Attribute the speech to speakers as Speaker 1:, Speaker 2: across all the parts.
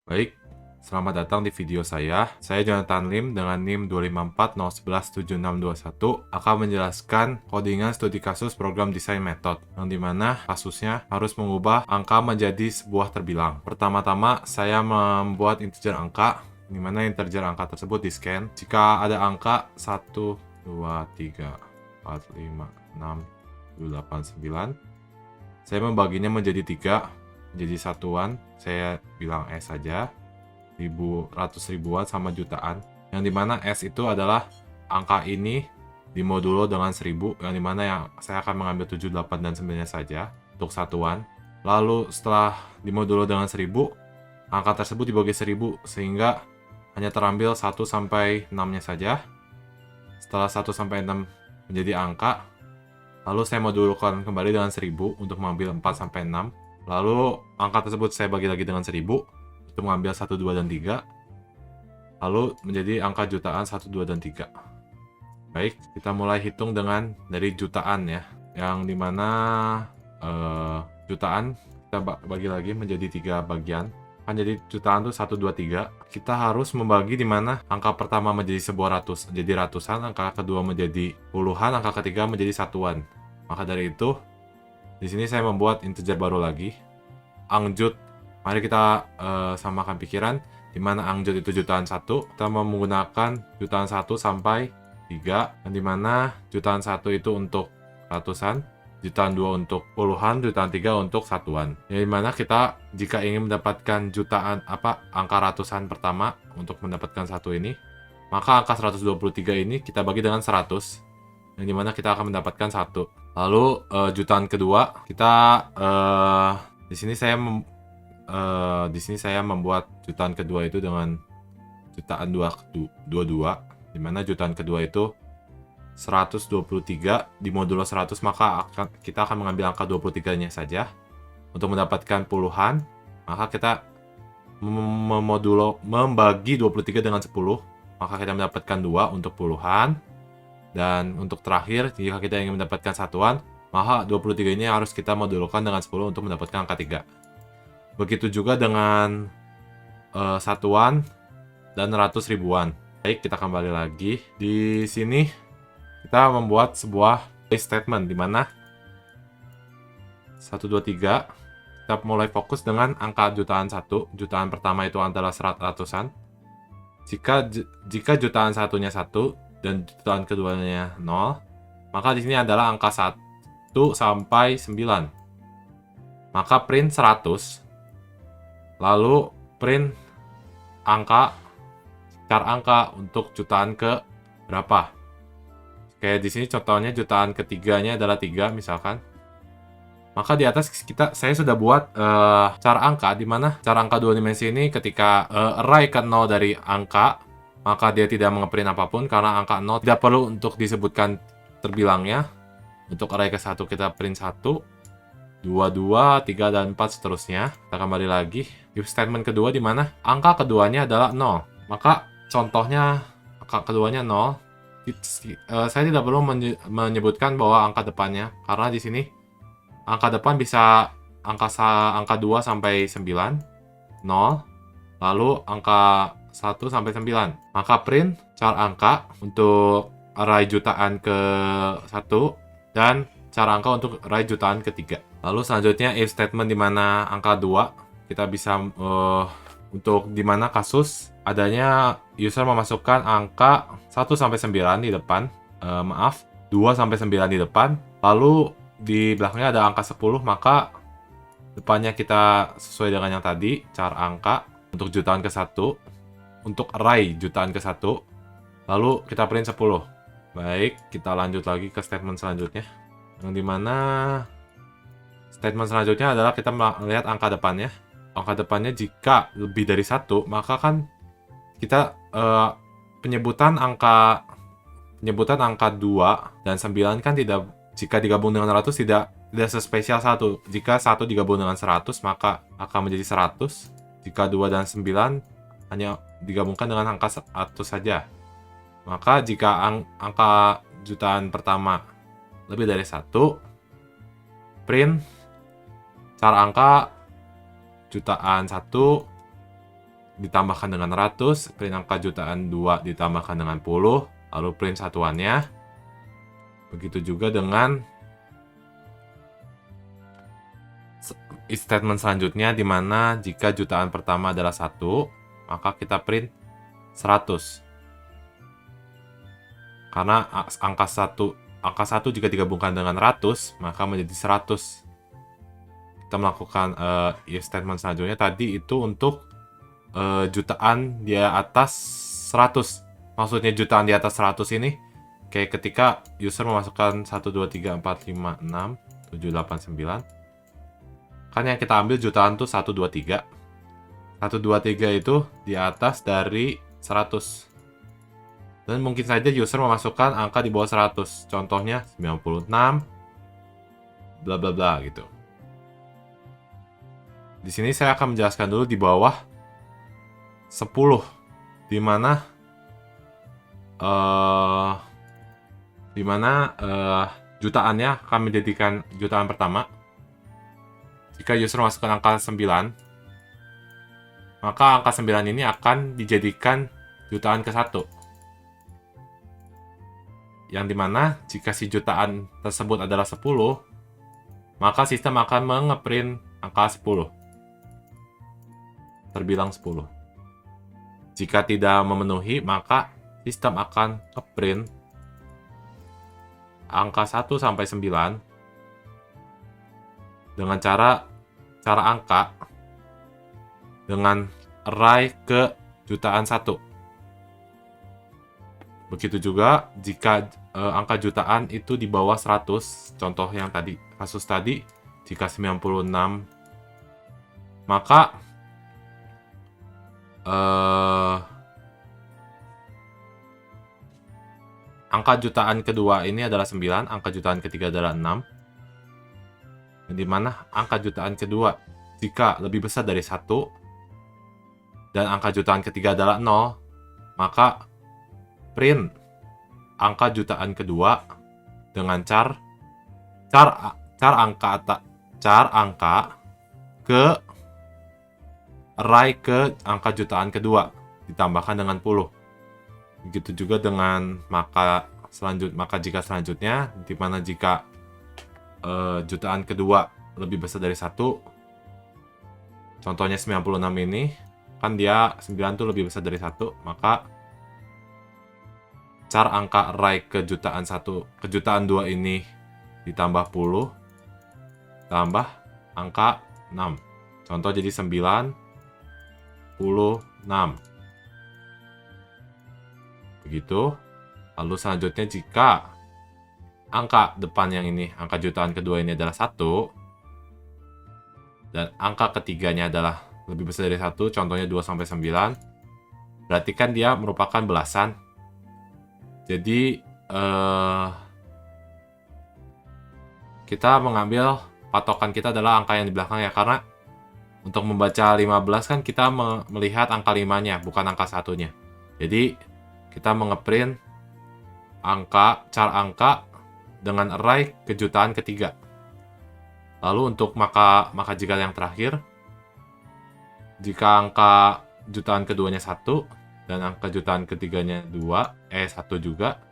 Speaker 1: Baik, selamat datang di video saya. Saya Jonathan Lim dengan NIM 25401117621 akan menjelaskan codingan studi kasus program desain metode, yang dimana kasusnya harus mengubah angka menjadi sebuah terbilang. Pertama-tama, saya membuat integer angka, di mana integer angka tersebut di-scan. Jika ada angka 1, 2, 3, 4, 5, 6, 7, 8, 9, saya membaginya menjadi 3, jadi satuan, saya bilang S saja, ratus ribuan sama jutaan, yang dimana S itu adalah angka ini dimodulo dengan 1000, yang dimana yang saya akan mengambil 7, 8, dan 9 saja untuk satuan. Lalu setelah dimodulo dengan 1000, angka tersebut dibagi 1000 sehingga hanya terambil 1 sampai 6-nya saja. Setelah 1 sampai 6 menjadi angka, lalu saya modulkan kembali dengan 1000 untuk mengambil 4 sampai 6. Lalu angka tersebut saya bagi lagi dengan 1000 untuk mengambil 1, 2, dan 3. Lalu menjadi angka jutaan 1, 2, dan 3. Baik, kita mulai hitung dari jutaan ya. Yang dimana jutaan kita bagi lagi menjadi 3 bagian. Kan jadi jutaan itu 1, 2, 3. Kita harus membagi dimana angka pertama menjadi jadi ratusan, angka kedua menjadi puluhan, angka ketiga menjadi satuan. Maka dari itu, di sini saya membuat integer baru lagi, angjut. Mari kita samakan pikiran, di mana angjut itu jutaan 1, kita menggunakan jutaan 1 sampai 3, yang dimana jutaan 1 itu untuk ratusan, jutaan 2 untuk puluhan, jutaan 3 untuk satuan. Yang dimana kita jika ingin mendapatkan angka ratusan pertama untuk mendapatkan satu ini, maka angka 123 ini kita bagi dengan 100, yang dimana kita akan mendapatkan 1. Lalu jutaan kedua kita di sini saya membuat jutaan kedua itu dengan jutaan 22, di mana jutaan kedua itu 123 dimodulo 100, maka kita akan mengambil angka 23-nya saja. Untuk mendapatkan puluhan, maka kita membagi 23 dengan 10, maka kita mendapatkan 2 untuk puluhan. Dan untuk terakhir, jika kita ingin mendapatkan satuan, maka 23 ini harus kita modulkan dengan 10 untuk mendapatkan angka 3. Begitu juga dengan satuan dan ratus ribuan. Baik, kita kembali lagi. Di sini kita membuat sebuah case statement di mana 1, 2, 3 kita mulai fokus dengan angka jutaan 1. Jutaan pertama itu adalah ratusan. Jika jutaan satunya 1 dan jutaan keduanya 0, maka di sini adalah angka 1 sampai 9. Maka print 100, lalu print char angka untuk jutaan ke berapa. Kayak di sini contohnya jutaan ketiganya adalah 3 misalkan. Maka di atas saya sudah buat char angka, di mana char angka 2 dimensi ini ketika array ke 0 dari angka, maka dia tidak nge-print apapun karena angka 0 tidak perlu untuk disebutkan terbilangnya. Untuk array ke 1 kita print 1, 2, 2, 3, dan 4 seterusnya. Kita kembali lagi. If statement kedua di mana angka keduanya adalah 0. Maka contohnya angka keduanya 0. Saya tidak perlu menyebutkan bahwa angka depannya, karena di sini angka depan bisa angka 2 sampai 9, 0, lalu angka 1 sampai 9. Maka print char angka untuk array jutaan ke 1 dan char angka untuk array jutaan ketiga. Lalu selanjutnya if statement di mana angka 2 kita bisa untuk di mana kasus adanya user memasukkan angka 1 sampai 9 di depan, 2 sampai 9 di depan, lalu di belakangnya ada angka 10, maka depannya kita sesuai dengan yang tadi, char angka untuk jutaan ke 1, untuk array jutaan ke 1, lalu kita print 10. Baik, kita lanjut lagi ke statement selanjutnya, yang dimana statement selanjutnya adalah kita melihat angka depannya. Angka depannya jika lebih dari 1, maka kan kita penyebutan angka 2 dan 9 kan tidak, jika digabung dengan 100 tidak sespesial 1. Jika 1 digabung dengan 100, maka akan menjadi 100. Jika 2 dan 9 hanya digabungkan dengan angka 100 saja. Maka jika angka jutaan pertama lebih dari 1, print char angka jutaan 1 ditambahkan dengan ratus, print angka jutaan 2 ditambahkan dengan puluh, lalu print satuannya. Begitu juga dengan if statement selanjutnya, di mana jika jutaan pertama adalah 1, maka kita print 100. Karena angka 1 jika digabungkan dengan ratus, maka menjadi 100. Kita melakukan if statement selanjutnya tadi itu untuk jutaan di atas 100. Maksudnya jutaan di atas 100 ini kayak ketika user memasukkan 1, 2, 3, 4, 5, 6, 7, 8, 9. Kan yang kita ambil jutaan tuh 1, 2, 3. 1, 2, 3 itu di atas dari 100. Dan mungkin saja user memasukkan angka di bawah 100. Contohnya 96, bla bla bla gitu. Di sini saya akan menjelaskan dulu di bawah 10, di mana jutaannya akan menjadikan jutaan pertama. Jika user masukkan angka 9, maka angka 9 ini akan dijadikan jutaan ke-1. Yang dimana jika si jutaan tersebut adalah 10, maka sistem akan mengeprint angka 10. Terbilang 10. Jika tidak memenuhi, maka sistem akan ngeprint angka 1 sampai 9 dengan cara angka dengan array ke jutaan 1. Begitu juga jika angka jutaan itu di bawah 100, contoh yang tadi, kasus tadi, jika 96, maka angka jutaan kedua ini adalah 9, angka jutaan ketiga adalah 6. Di mana angka jutaan kedua jika lebih besar dari 1 dan angka jutaan ketiga adalah 0, maka print angka jutaan kedua dengan char angka ke array ke angka jutaan kedua ditambahkan dengan puluh. Begitu juga dengan maka jika selanjutnya, di mana jika jutaan kedua lebih besar dari 1, contohnya 96 ini, kan dia 9 tuh lebih besar dari 1, maka char angka array ke jutaan 2 ini ditambah puluh, tambah angka 6. Contoh jadi 96. Begitu. Lalu selanjutnya jika angka depan yang ini, angka jutaan kedua ini adalah 1, dan angka ketiganya adalah lebih besar dari 1, contohnya 2 sampai 9, berarti kan dia merupakan belasan. Jadi kita mengambil patokan kita adalah angka yang di belakang ya, karena untuk membaca 15 kan kita melihat angka 5-nya, bukan angka 1-nya. Jadi kita mengeprint char angka dengan array kejutaan ketiga. Lalu untuk maka jika yang terakhir, jika angka jutaan keduanya 1 dan angka jutaan ketiganya 1 juga,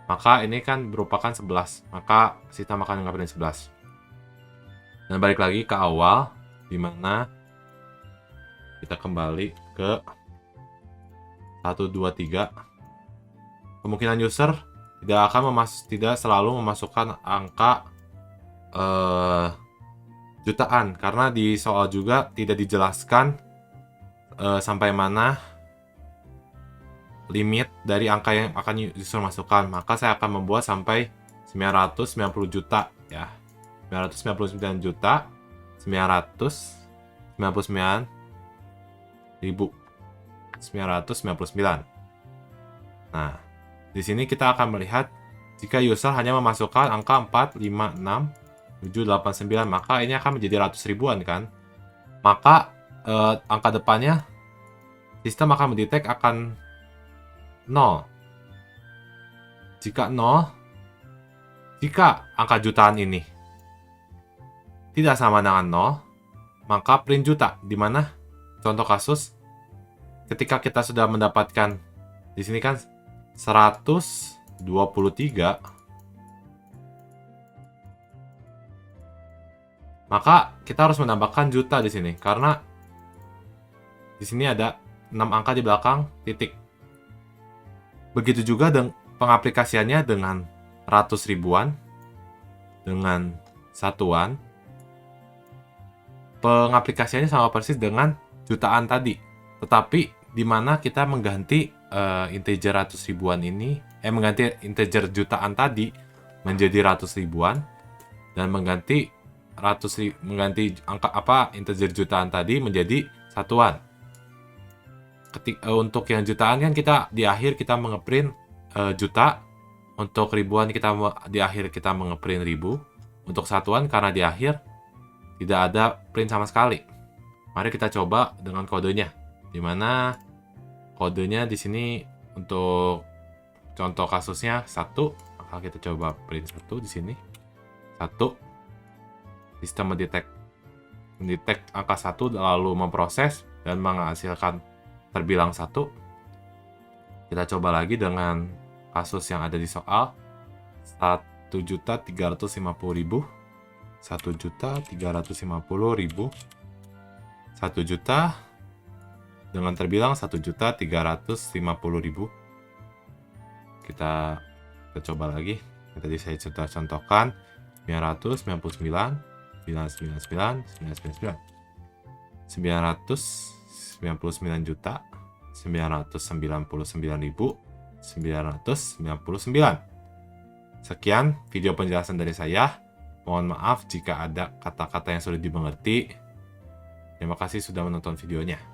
Speaker 1: maka ini kan merupakan 11, maka sistem akan ngeprint 11. Dan balik lagi ke awal, di mana kita kembali ke 1, 2, 3. Kemungkinan user tidak selalu memasukkan angka jutaan, karena di soal juga tidak dijelaskan sampai mana limit dari angka yang akan user masukkan. Maka saya akan membuat sampai 990 juta ya. 999 juta 999.999. Nah, di sini kita akan melihat jika user hanya memasukkan angka 4, 5, 6, 7, 8, 9, maka ini akan menjadi ratus ribuan kan. Maka angka depannya sistem akan mendetek akan 0. Jika 0, jika angka jutaan ini tidak sama dengan 0, maka print juta, di mana contoh kasus ketika kita sudah mendapatkan di sini kan 123, maka kita harus menambahkan juta di sini karena di sini ada 6 angka di belakang titik. Begitu juga dengan pengaplikasiannya dengan ratus ribuan, dengan satuan. Pengaplikasiannya sama persis dengan jutaan tadi. Tetapi di mana kita mengganti integer ratus ribuan ini, mengganti integer jutaan tadi menjadi ratus ribuan dan mengganti angka integer jutaan tadi menjadi satuan. Untuk yang jutaan kan kita di akhir kita mengeprint juta, untuk ribuan kita di akhir kita mengeprint ribu, untuk satuan karena di akhir tidak ada print sama sekali. Mari kita coba dengan kodenya. Di mana kodenya di sini untuk contoh kasusnya 1, maka kita coba print 1 di sini. 1. Sistem mendetek angka 1 lalu memproses dan menghasilkan terbilang 1. Kita coba lagi dengan kasus yang ada di soal. 1.350.000. 1.350.000. 1 juta dengan terbilang 1.350.000. Kita coba lagi. Tadi saya contohkan 999 juta 999.999. Sekian video penjelasan dari saya. Mohon maaf jika ada kata-kata yang sulit dimengerti. Terima kasih sudah menonton videonya.